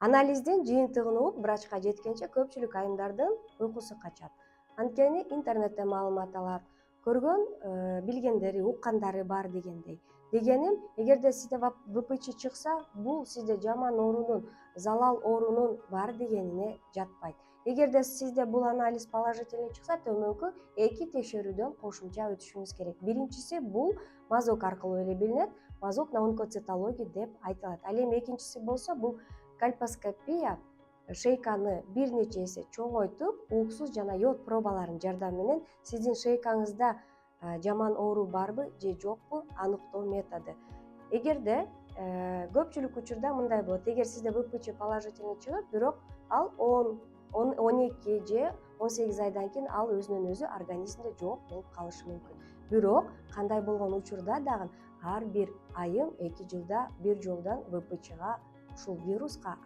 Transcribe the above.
Анализдин жыйынтыгын угуп врачка жеткенче көпчүлүк айымдардын уйкусу качат. Анткени интернеттен маалымат алат, көргөн, билгендери, уккандары бар дегендей. Дегеним, эгерде сизде ВПЧ чыкса, бул сизде жаман оорунун, залал оорунун бар дегенине жатпайт. Эгерде сизде бул анализ положительный чыкса, төмөнкү 2 текшерүүдөн кошумча өтүшүңүз керек. Биринчиси бул мазок аркылуу эле билинет, мазок на онкоцитология деп айтылат. Ал эми экинчиси болсо бул кальпоскопия, шейканы бир нече эсе чоңойтуп, ууксуз жана йод пробаларынын жардамы менен сиздин шейкаңызда жаман оору барбы же жокпу аныктоо методу. Эгерде көпчүлүк учурда мындай болот, эгер сизде ВПЧ положительный чыгып, бирок ал 12 же 18 айдан кийин ал өзүнөн өзү организмде жок болуп калышы мүмкүн. Бирок кандай болгон учурда дагы ар бир айым 2 жылда бир жолдон ВПЧга ушул вируска